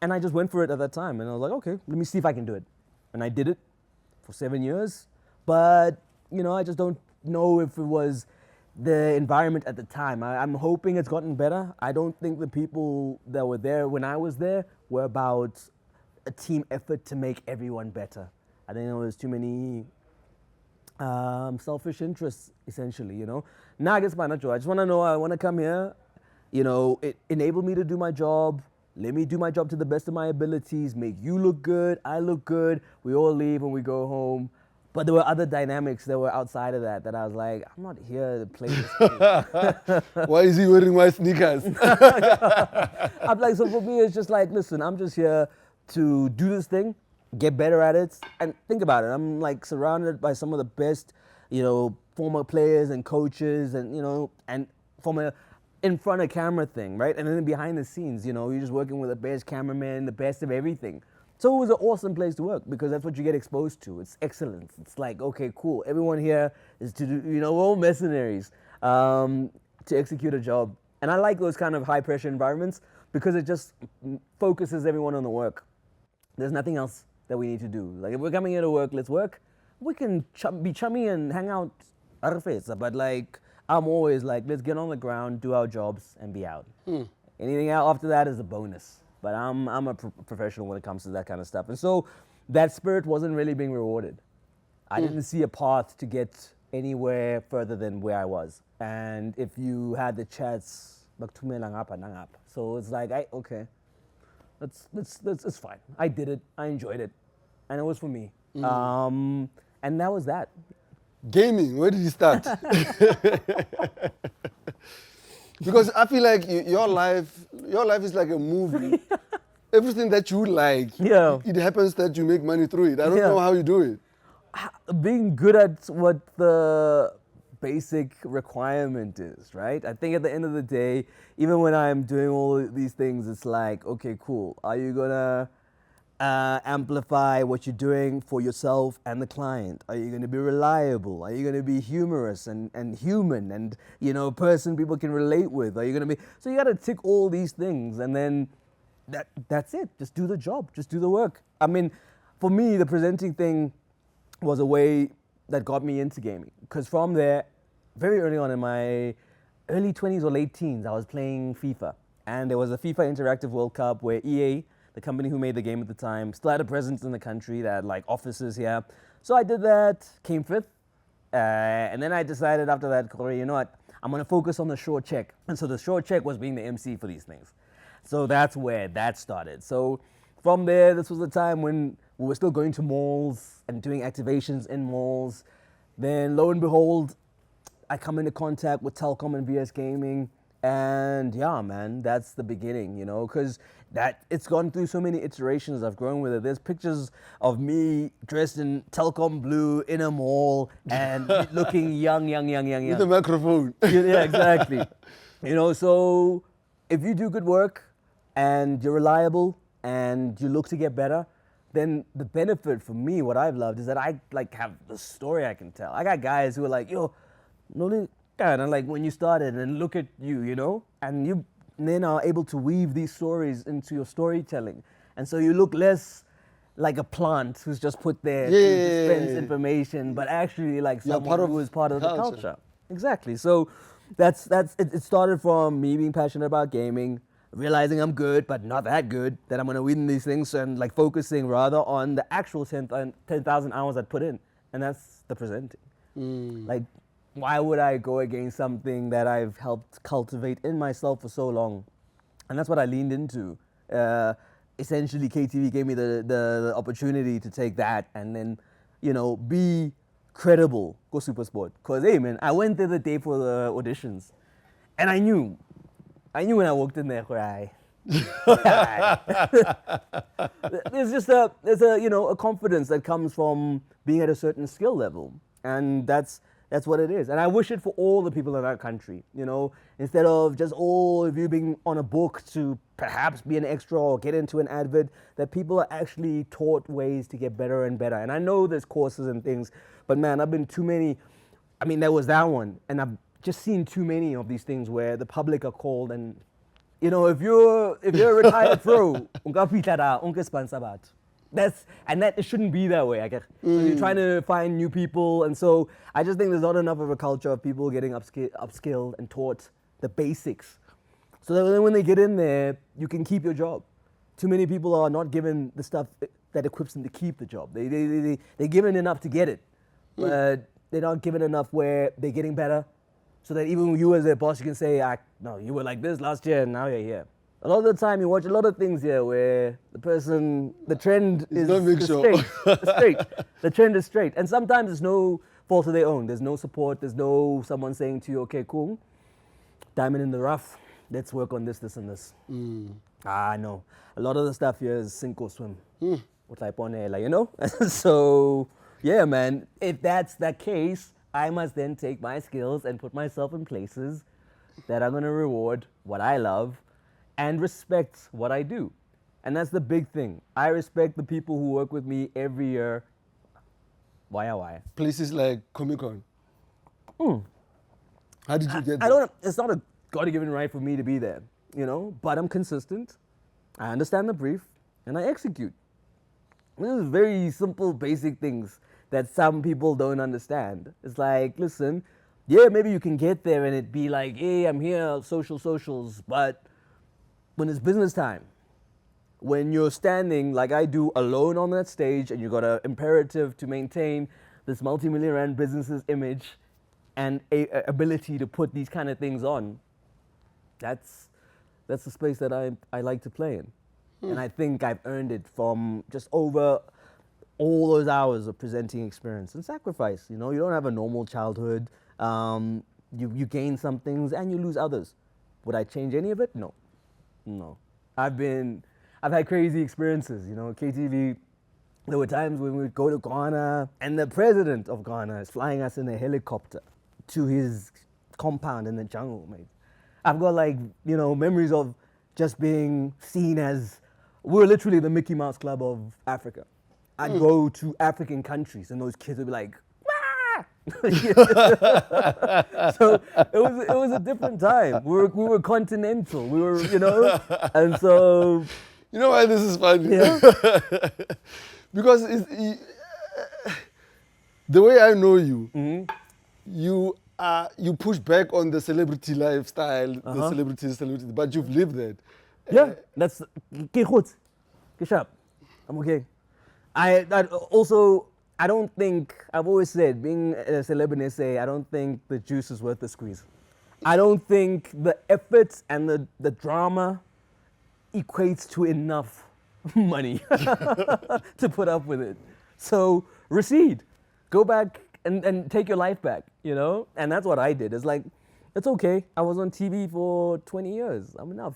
And I just went for it at that time. And I was like, okay, let me see if I can do it. And I did it for 7 years. But, you know, I just don't know if it was the environment at the time. I'm hoping it's gotten better. I don't think the people that were there when I was there were about a team effort to make everyone better. I think there was too many selfish interests, essentially, you know. Now I guess I just want to know, I want to come here, you know, it enabled me to do my job. Let me do my job to the best of my abilities, make you look good, I look good, we all leave and we go home. But there were other dynamics that were outside of that I was like, I'm not here to play this game. Why is he wearing my sneakers? I'm like, so for me, it's just like, listen, I'm just here to do this thing, get better at it, and think about it. I'm like surrounded by some of the best, you know, former players and coaches, and you know, and from a in front of camera thing, right? And then behind the scenes, you know, you're just working with the best cameraman, the best of everything. So it was an awesome place to work because that's what you get exposed to. It's excellence. It's like, okay, cool. Everyone here is to do, you know, we're all mercenaries to execute a job. And I like those kind of high pressure environments because it just focuses everyone on the work. There's nothing else that we need to do. Like if we're coming here to work, let's work. We can be chummy and hang out, but like I'm always like, let's get on the ground, do our jobs, and be out. Anything after that is a bonus. But I'm a professional when it comes to that kind of stuff. And so that spirit wasn't really being rewarded. I didn't see a path to get anywhere further than where I was. And if you had the chats, so it's like, okay, it's fine. I did it, I enjoyed it, and it was for me. And that was that. Gaming, where did you start? Because I feel like your life is like a movie. Everything that you like, it happens that you make money through it. I don't know how you do it. Being good at what the basic requirement is, right? I think at the end of the day, even when I'm doing all these things, it's like, okay, cool. Are you gonna amplify what you're doing for yourself and the client? Are you gonna be reliable? Are you gonna be humorous and human and, you know, a person people can relate with? Are you gonna be, so you gotta tick all these things, and then that's it. Just do the job, just do the work. I mean, for me, the presenting thing was a way that got me into gaming. Because from there, very early on in my early 20s or late teens, I was playing FIFA. And there was a FIFA Interactive World Cup where EA, the company who made the game at the time, still had a presence in the country. They had like offices here. So I did that, came fifth. And then I decided after that, Corey, you know what? I'm going to focus on the short check. And so the short check was being the MC for these things. So that's where that started. So from there, this was the time when we were still going to malls and doing activations in malls. Then lo and behold, I come into contact with Telkom and VS Gaming. And yeah, man, that's the beginning, you know, because it's gone through so many iterations. I've grown with it. There's pictures of me dressed in Telkom blue in a mall and looking young. With a microphone. Yeah, exactly. You know, so if you do good work and you're reliable and you look to get better, then the benefit for me, what I've loved, is that I like have the story I can tell. I got guys who are like, yo, no, kind of like when you started and look at you, you know, and you then are able to weave these stories into your storytelling. And so you look less like a plant who's just put there to dispense information, but actually like someone who is part of the culture. Exactly. So that's it started from me being passionate about gaming, realizing I'm good, but not that good, that I'm going to win these things, and like focusing rather on the actual 10,000 hours I put in. And that's the presenting. Like, why would I go against something that I've helped cultivate in myself for so long? And that's what I leaned into. Essentially, KTV gave me the opportunity to take that and then, you know, be credible, go Supersport. Because, hey, man, I went there the day for the auditions. And I knew when I walked in there, there's a you know, a confidence that comes from being at a certain skill level. And that's what it is. And I wish it for all the people in our country, you know, instead of just all of you being on a book to perhaps be an extra or get into an advert, that people are actually taught ways to get better and better. And I know there's courses and things, but man, I've been too many. I mean, there was that one, and I've just seen too many of these things where the public are called, and you know, if you're a retired pro, it shouldn't be that way, I guess. So you're trying to find new people, and so I just think there's not enough of a culture of people getting upskilled and taught the basics, so that when they get in there, you can keep your job. Too many people are not given the stuff that equips them to keep the job. They're given enough to get it, but they're not given enough where they're getting better, so that even you as their boss, you can say, no, you were like this last year and now you're here. A lot of the time you watch a lot of things here where the trend is straight. The trend is straight. And sometimes it's no fault of their own. There's no support. There's no someone saying to you, okay, cool, diamond in the rough. Let's work on this, and this. No. A lot of the stuff here is sink or swim. What type on air, you know? So, yeah, man, if that's the case, I must then take my skills and put myself in places that are going to reward what I love and respect what I do. And that's the big thing. I respect the people who work with me every year. Why? Places like Comic-Con. How did you get I there? it's not a God-given right for me to be there, you know, but I'm consistent. I understand the brief and I execute. This is very simple, basic things that some people don't understand. It's like, listen, yeah, maybe you can get there and it'd be like, hey, I'm here, socials, but when it's business time, when you're standing like I do alone on that stage and you got an imperative to maintain this multi-million rand business's image and a ability to put these kind of things on, that's the space that I like to play in. And I think I've earned it from just over all those hours of presenting experience and sacrifice. You know, you don't have a normal childhood. You gain some things and you lose others. Would I change any of it? No. I've had crazy experiences, you know, KTV. There were times when we would go to Ghana and the president of Ghana is flying us in a helicopter to his compound in the jungle, mate. I've got like, memories of just being seen as, we're literally the Mickey Mouse Club of Africa. I'd go to African countries and those kids would be like, "Wah!" So it was a different time. We were continental. We were, and so. You know why this is funny? Yeah. Because the way I know you, you push back on the celebrity lifestyle, the celebrity, but you've lived that. Yeah, that's good. Good job. I'm okay. I don't think, I've always said, being a celebrity, I don't think the juice is worth the squeeze. I don't think the effort and the drama equates to enough money to put up with it. So recede, go back and take your life back, And that's what I did. It's like, it's okay. I was on TV for 20 years. I'm enough.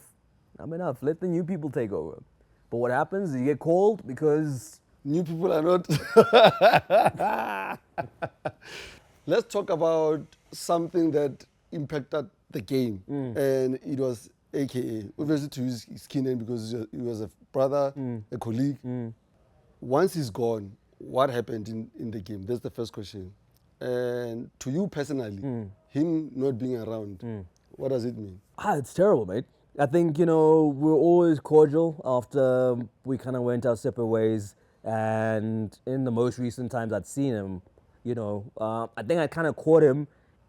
Let the new people take over. But what happens is you get called because new people are not. Let's talk about something that impacted the game. And it was AKA, obviously to use his name because he was a brother, a colleague. Once he's gone, what happened in the game? That's the first question. And to you personally, him not being around, what does it mean? It's terrible, mate. I think, we're always cordial after we kind of went our separate ways. And in the most recent times I'd seen him, I think I kind of caught him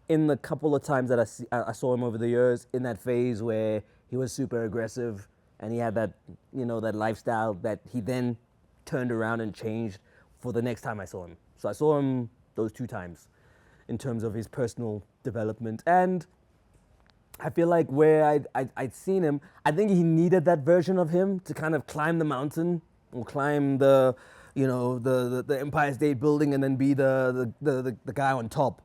in the couple of times that I saw him over the years in that phase where he was super aggressive and he had that, that lifestyle that he then turned around and changed for the next time I saw him. So I saw him those 2 times in terms of his personal development. And I feel like where I'd seen him, I think he needed that version of him to kind of climb the mountain or climb the Empire State Building and then be the guy on top.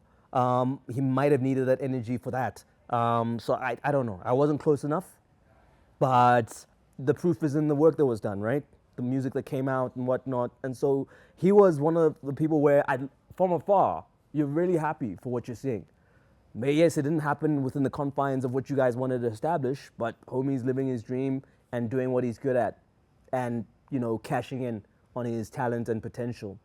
He might have needed that energy for that. So I don't know. I wasn't close enough, but the proof is in the work that was done, right? The music that came out and whatnot. And so he was one of the people where from afar, you're really happy for what you're seeing. Yes, it didn't happen within the confines of what you guys wanted to establish, but homie's living his dream and doing what he's good at and, cashing in on his talent and potential.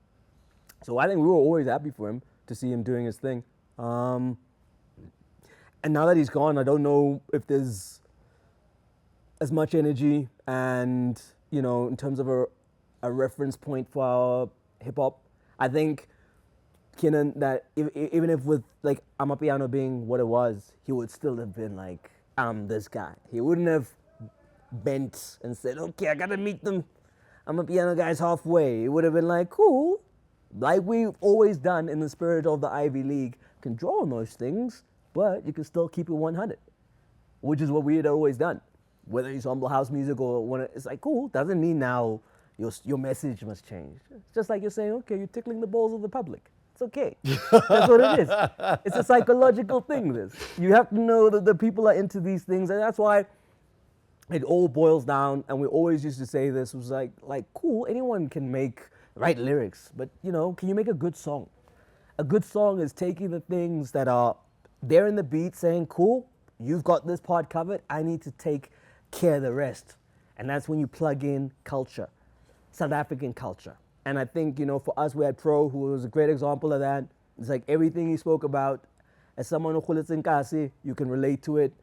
So I think we were always happy for him to see him doing his thing. And now that he's gone, I don't know if there's as much energy and, in terms of a reference point for our hip hop. I think Kenan, that even if with like Amapiano being what it was, he would still have been like, I'm this guy. He wouldn't have bent and said, okay, I gotta meet them Amapiano guys halfway. It would have been like, cool, like we've always done in the spirit of the Ivy League, can draw on those things, but you can still keep it 100, which is what we had always done. Whether it's humble house music or when it's like, cool, doesn't mean now your message must change. It's just like you're saying, okay, you're tickling the balls of the public. It's okay. That's what it is. It's a psychological thing, this. You have to know that the people are into these things, and that's why it all boils down, and we always used to say this, was like cool, anyone can write lyrics, but can you make a good song? A good song is taking the things that are there in the beat, saying, cool, you've got this part covered, I need to take care of the rest. And that's when you plug in culture, South African culture. And I think, for us, we had Pro, who was a great example of that. It's like everything he spoke about, as someone who Nkasi, you can relate to it.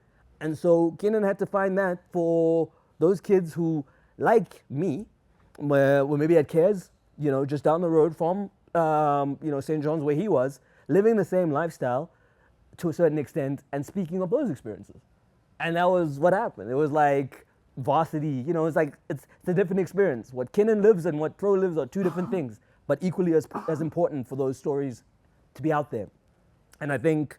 And so Kenan had to find that for those kids who, like me, were maybe at Cares, just down the road from, St. John's where he was, living the same lifestyle to a certain extent and speaking of those experiences. And that was what happened. It was like varsity, it's like, it's a different experience. What Kenan lives and what Pro lives are 2 different things, but equally as important for those stories to be out there. And I think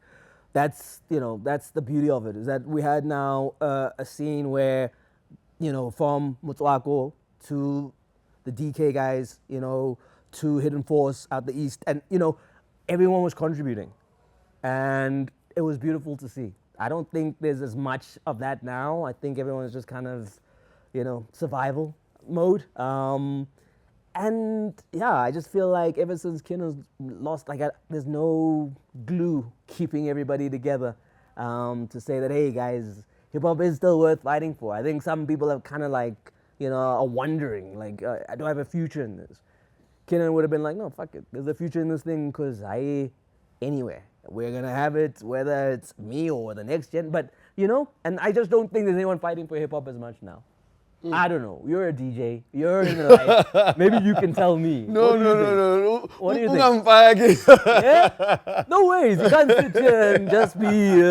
that's the beauty of it, is that we had now a scene where, from Motswako to the DK guys, to Hidden Force out the East, and, everyone was contributing. And it was beautiful to see. I don't think there's as much of that now. I think everyone is just kind of, survival mode. And And yeah, I just feel like ever since Kinner's lost, like there's no glue keeping everybody together to say that, hey guys, hip hop is still worth fighting for. I think some people have kind of like, are wondering, like, do I have a future in this? Kinner would have been like, no, fuck it. There's a future in this thing because anywhere. We're going to have it, whether it's me or the next gen. But, and I just don't think there's anyone fighting for hip hop as much now. I don't know. You're a DJ. You're in the life. Maybe you can tell me. No. What do you think? I'm fire again. Yeah? No ways. You can't sit here and just be.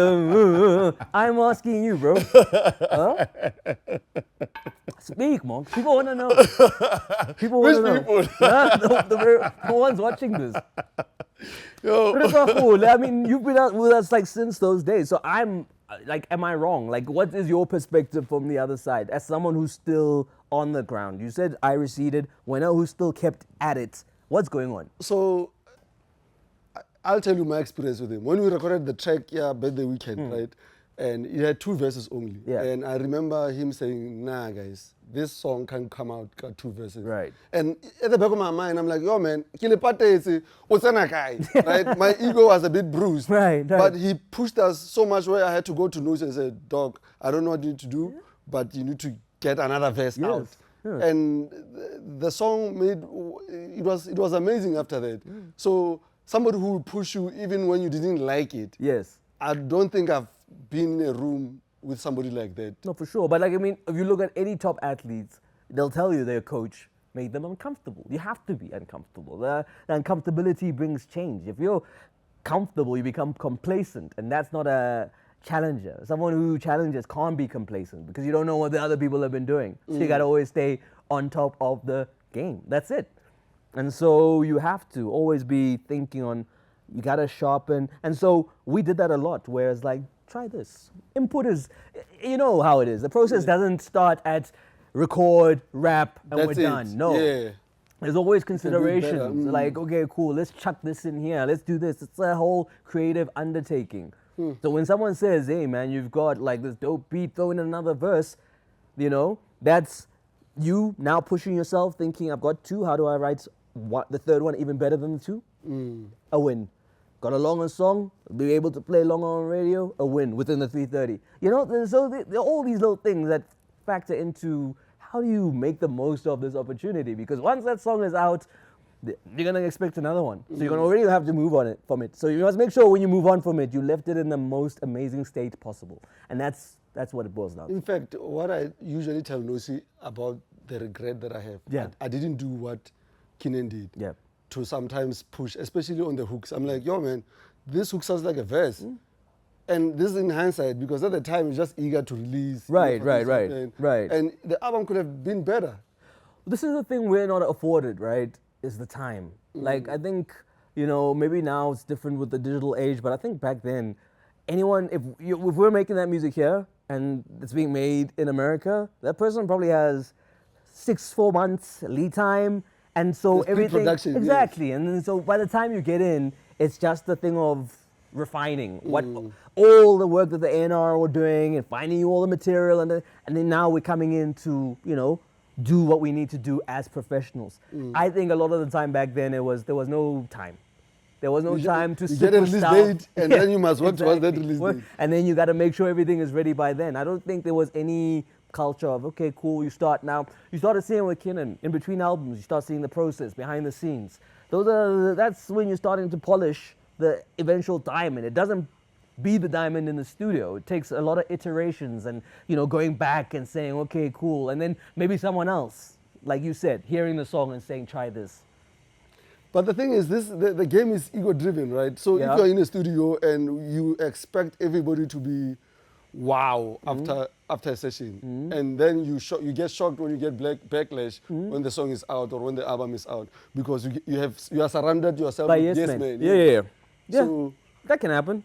I'm asking you, bro. Huh? Speak, monk. People want to know. People want to know. People? Huh? The ones watching this. Yo. But it's not cool. I mean, you've been out with us like since those days. So I'm like, am I wrong? Like, what is your perspective from the other side as someone who's still on the ground? You said I receded. Wenna, who still kept at it. What's going on? So, I'll tell you my experience with him. When we recorded the track, Birthday Weekend, right? And it had 2 verses only. Yeah. And I remember him saying, nah, guys, this song can come out, got 2 verses. Right. And at the back of my mind, I'm like, yo, man, what's guy? Right? My ego was a bit bruised. Right. But he pushed us so much where I had to go to Noose and say, dog, I don't know what you need to do, but you need to get another verse out. Yeah. And the song it was amazing after that. So somebody who will push you even when you didn't like it. Yes. I don't think I've been in a room with somebody like that. No, for sure. But like, I mean, if you look at any top athletes, they'll tell you their coach made them uncomfortable. You have to be uncomfortable. The uncomfortability brings change. If you're comfortable, you become complacent, and that's not a challenger. Someone who challenges can't be complacent because you don't know what the other people have been doing. So you got to always stay on top of the game. That's it. And so you have to always be thinking on, you got to sharpen. And so we did that a lot, whereas like, try this. Input is, you know how it is. The process doesn't start at record, rap, and That's we're it. done. No. Yeah. There's always better. considerations. Like, okay, cool, let's chuck this in here. Let's do this. It's a whole creative undertaking. So when someone says, hey, man, you've got like this dope beat, throw in another verse, that's you now pushing yourself, thinking, I've got 2. How do I write the third one even better than the 2? A win. Got a longer song, be able to play longer on radio, a win within the 330. So there are all these little things that factor into how do you make the most of this opportunity? Because once that song is out, you're gonna expect another one. So you're gonna already have to move on from it. So you must make sure when you move on from it, you left it in the most amazing state possible. And that's what it boils down to. In fact, what I usually tell Nosi about the regret that I have, I didn't do what Kinan did. Yeah. To sometimes push, especially on the hooks. I'm like, yo, man, this hook sounds like a verse. And this is in hindsight, because at the time, you're just eager to release. Right. And the album could have been better. This is the thing we're not afforded, right, is the time. Like, I think, maybe now it's different with the digital age, but I think back then, if we're making that music here, and it's being made in America, that person probably has 4 months lead time. And so There's everything, pre-production, exactly. And then so by the time you get in, it's just a thing of refining what all the work that the A&R were doing and finding you all the material, and then now we're coming in to do what we need to do as professionals. I think a lot of the time back then there was no time. There was no time to get a release date, and then you must work towards that release date. And then you got to make sure everything is ready by then. I don't think there was any culture of, okay, cool, you start now. You started seeing with Kinnan, in between albums, you start seeing the process, behind the scenes. That's when you're starting to polish the eventual diamond. It doesn't be the diamond in the studio. It takes a lot of iterations and, going back and saying, okay, cool. And then maybe someone else, like you said, hearing the song and saying, try this. But the thing is, the game is ego-driven, right? So if you're in a studio and you expect everybody to be wow after a session, and then you get shocked when you get backlash when the song is out or when the album is out, because you are surrounded yourself by with yes men. Yeah. So that can happen.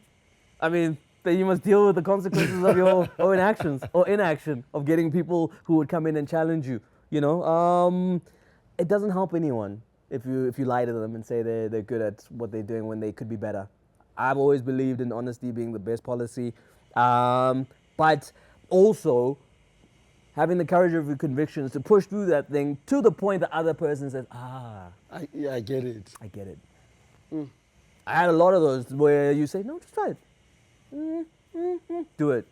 I mean, then you must deal with the consequences of your own actions or inaction of getting people who would come in and challenge you. It doesn't help anyone if you lie to them and say they're good at what they're doing when they could be better. I've always believed in honesty being the best policy. But also, having the courage of your convictions to push through that thing to the point that other person says, I get it. I get it. I had a lot of those where you say, no, just try it. Do it.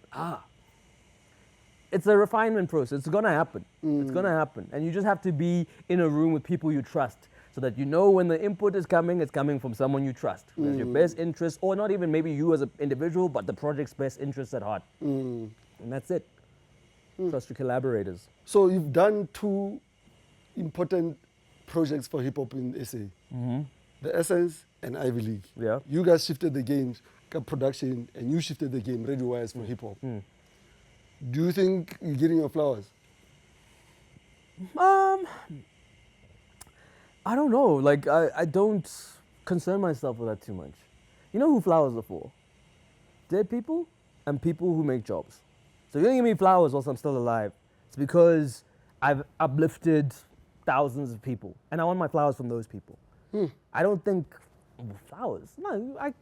It's a refinement process. It's going to happen. It's going to happen. And you just have to be in a room with people you trust so that you know when the input is coming, it's coming from someone you trust. Who has your best interest, or not even maybe you as an individual, but the project's best interest at heart. And that's it. Trust your collaborators. So you've done 2 important projects for hip-hop in SA. The Essence and Ivy League. Yeah. You guys shifted the game, production, and you shifted the game radio-wise for hip-hop. Do you think you're getting your flowers? I don't know. Like, I don't concern myself with that too much. You know who flowers are for? Dead people and people who make jobs. So you don't give me flowers whilst I'm still alive. It's because I've uplifted thousands of people. And I want my flowers from those people. I don't think flowers. No, I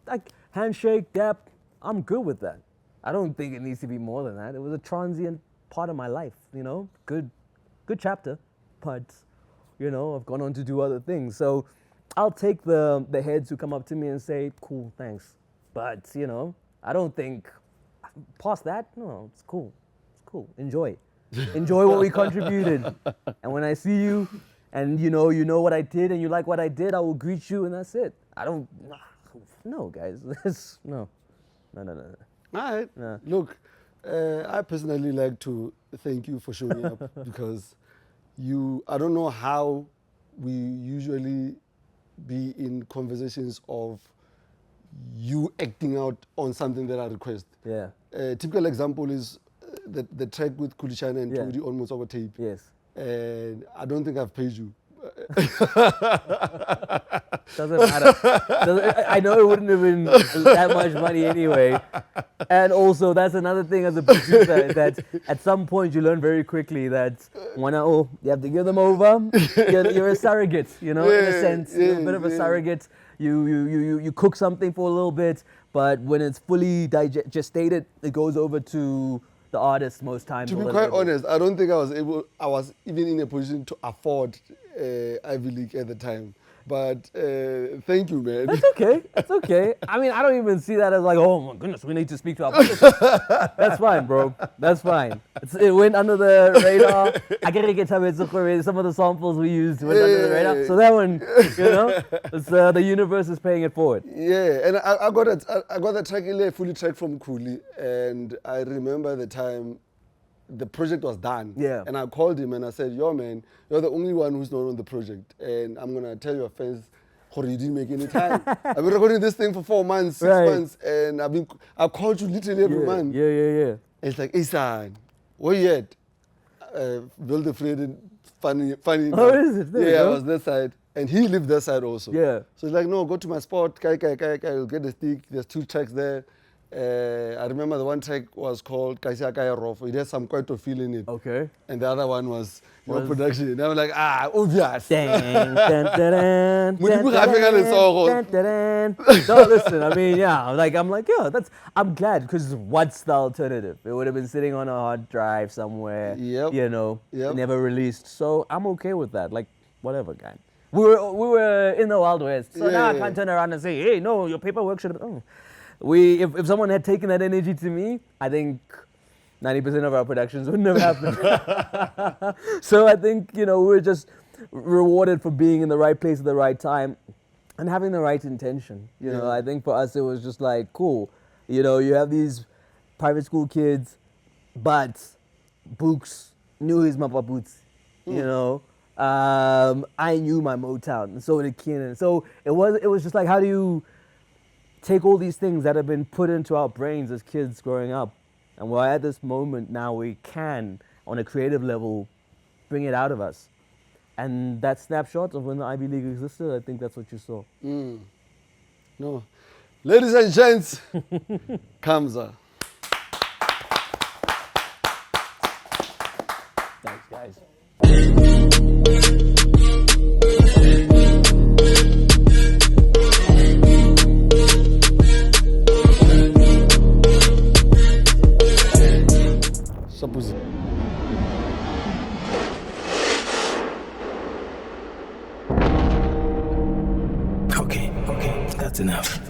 handshake, dap, I'm good with that. I don't think it needs to be more than that. It was a transient part of my life, you know? Good chapter, but, you know, I've gone on to do other things. So I'll take the heads who come up to me and say, cool, thanks. But, you know, I don't think, past that, no, it's cool. It's cool. Enjoy. Enjoy what we contributed. And when I see you and you know what I did and you like what I did, I will greet you and that's it. I don't, no, guys. No. All right. No. Look, I personally like to thank you for showing up because I don't know how we usually be in conversations of you acting out on something that I request. Yeah. A typical example is the track with Kulishana and Yeah. Todi almost over tape. Yes. And I don't think I've paid you. Doesn't matter. I know it wouldn't have been that much money anyway. And also, that's another thing as a producer, that at some point you learn very quickly that you have to give them over. You're a surrogate, you know, in a sense. You're a bit of a surrogate. You cook something for a little bit, but when it's fully gestated, it goes over to the artist most times. To be quite honest, I don't think I was even in a position to afford Ivy League at the time. But thank you, man. That's okay. That's okay. I mean, I don't even see that as like, oh my goodness, we need to speak to our publisher. That's fine, bro. That's fine. It went under the radar. I gotta get some of the samples we used went under the radar. So that one, you know, it's, the universe is paying it forward. Yeah, and I got the track fully tracked from Kuli, and I remember the time the project was done. Yeah. And I called him and I said, yo, man, you're the only one who's not on the project. And I'm going to tell your fans, you didn't make any time. I've been recording this thing for 4 months, 6 months, and I called you literally every month. Yeah. And it's like, hey, son, where you at? Wilde Vrede, funny. Oh, is it? There Yeah, I was that side. And he lived that side also. Yeah. So he's like, no, go to my spot, Kai, you'll get the stick. There's 2 tracks there. I remember the one track was called Kaisia Kaya Rofo. It had some quite a feel in it. Okay. And the other one was your production. And I was like, obvious. No, listen, I mean, yeah, I'm glad, because what's the alternative? It would have been sitting on a hard drive somewhere, you know, never released. So I'm okay with that. Like, whatever, guy. We were in the Wild West. So now I can't turn around and say, hey, no, your paperwork should have... If someone had taken that energy to me, I think 90% of our productions wouldn't have happened. So I think, you know, we're just rewarded for being in the right place at the right time and having the right intention. You know, I think for us it was just like, cool. You know, you have these private school kids, but Books knew his Mapa Boots, you know. I knew my Motown, and so did Keenan. So it was just like, how do you take all these things that have been put into our brains as kids growing up, and we're at this moment now we can, on a creative level, bring it out of us. And that snapshot of when the Ivy League existed, I think that's what you saw. No. Ladies and gents, Kamza. Thanks, guys. Shapuzi. It's enough.